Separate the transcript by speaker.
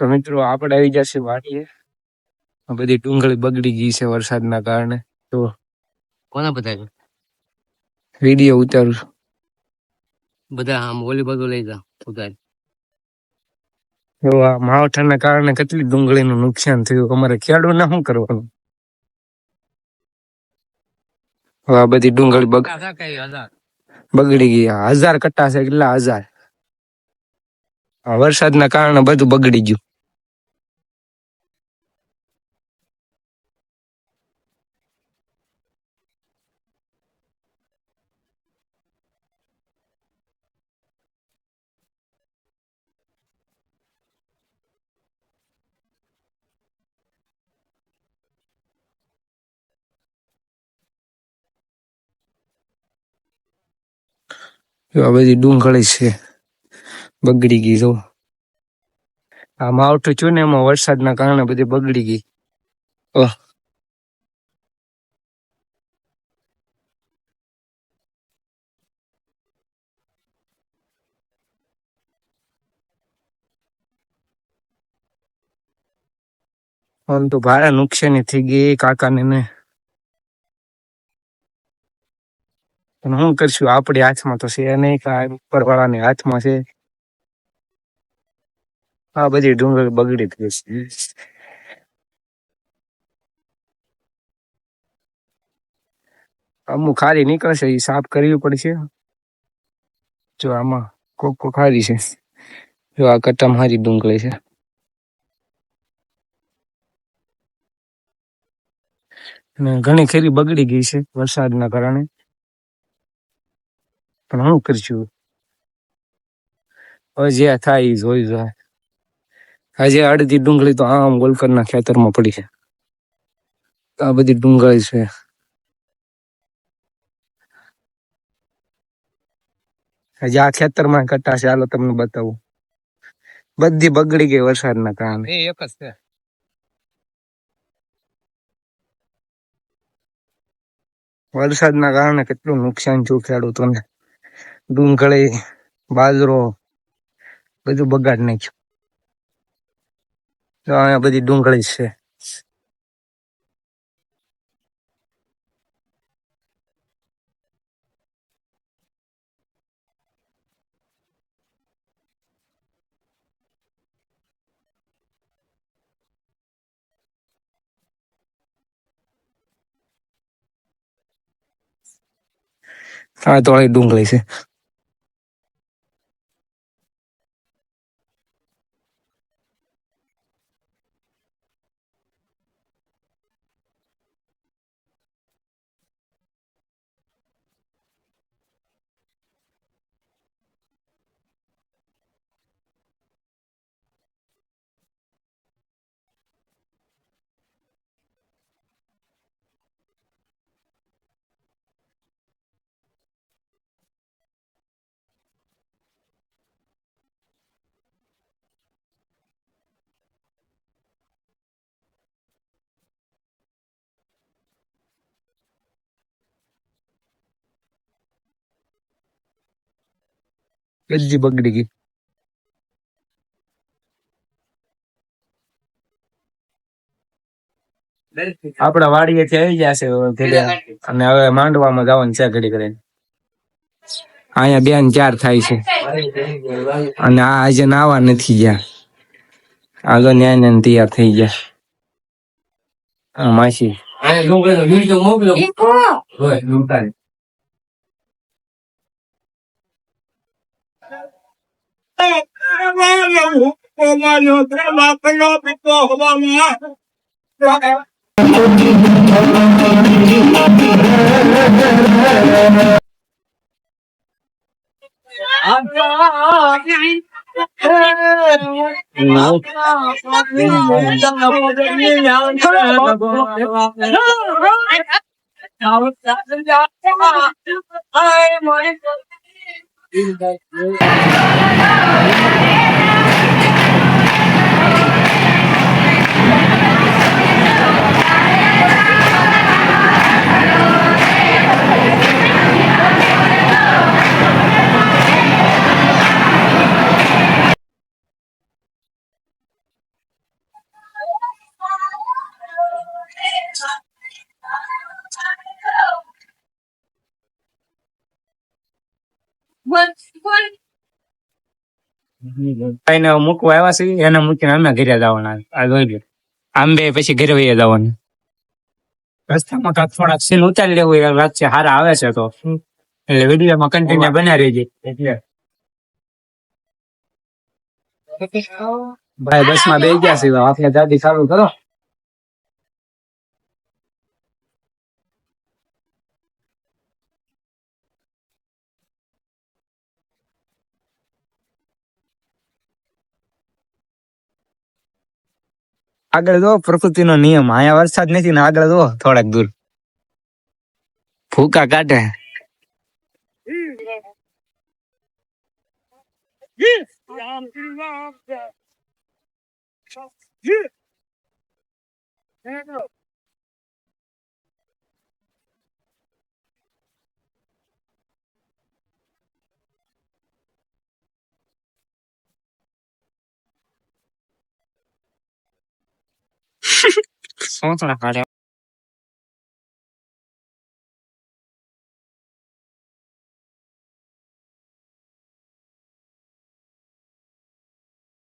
Speaker 1: તો મિત્રો આપણે આવી જશે વાડીએ. આ બધી ડુંગળી બગડી ગઈ છે વરસાદના કારણે. તો
Speaker 2: કોના બધા
Speaker 1: વિડીયો ઉતારું છું.
Speaker 2: બધા આમ ઓલી બધું લઈ જા ઉતાર.
Speaker 1: તો આ માવઠાના કારણે કેટલી ડુંગળીનું નુકસાન થયું. અમારે ખેડૂતને શું કરવાનું? આ બધી ડુંગળી બગડી ગઈ. 1000 કટ્ટા છે. કેટલા 1000? આ વરસાદના કારણે બધું બગડી ગયું. આ બધી ડુંગળી છે બગડી ગઈ. જો આ માવઠું થયું ને એમાં વરસાદના કારણે બધી બગડી ગઈ. આમ તો ભારે નુકસાની થઈ ગઈ કાકાને ને. પણ શું કરશું? આપણી હાથમાં તો છે નહીં, કાંઈ ઉપર વાળાની હાથમાં છે. આ બધી ડુંગળી બગડી ગઈ છે. અમુક ખારી નીકળશે, એ સાફ કરવી પડશે. જો આમાં કોક ખારી છે. જો આ કટ્ટામાં હારી ડુંગળી છે. અને ઘણી ખેરી બગડી ગઈ છે વરસાદના કારણે. પણ શું કરશું? હવે જે થાય એ જોઈ જાય. હજી અડધી ડુંગળી તો આમ ગોલકરના ખેતરમાં પડી છે. આ બધી ડુંગળી છે. હજી આ ખેતરમાં કટ્ટા છે. હાલો તમને બતાવું. બધી બગડી ગઈ વરસાદના કારણે. એક જ છે. વરસાદના કારણે કેટલું નુકસાન થયું ખેડૂતોને. ડુંગળી, બાજરો બધું બગાડ નાખ્યું. તો અહીંયા બધી ડુંગળી છે. આ તો ડુંગળી છે. બધી બગડી ગઈ. આપડા વાડીએથી આવી જશે અને હવે માંડવામાં જવાનું છે ઘડી કરીને. અહીંયા 2 ને 4 થાય છે અને આ આજે નાવા નથી ગયા. આગળ ન્યા તૈયાર થઈ ગયા. માસી ભાઈને મૂકવા આવ્યા છે એને મૂકીને અમે ઘરે જવાના આ જોઈ લો આમ બે પછી ઘરે વહી જવાનું રસ્તામાં કાંઈક થોડાક સીન ઉતારી લેવું એ વાત છે હારા આવે છે તો એટલે વિડીયોમાં કન્ટિન્યુ બના રહેજે એટલે ભાઈ બસમાં બેસી ગયા છે આપણે ગાડી ચાલુ કરો આગળ જો પ્રકૃતિનો નિયમ અહીંયા વરસાદ નથી ને આગળ જો થોડાક દૂર ફૂકા કાઢે શું કાઢે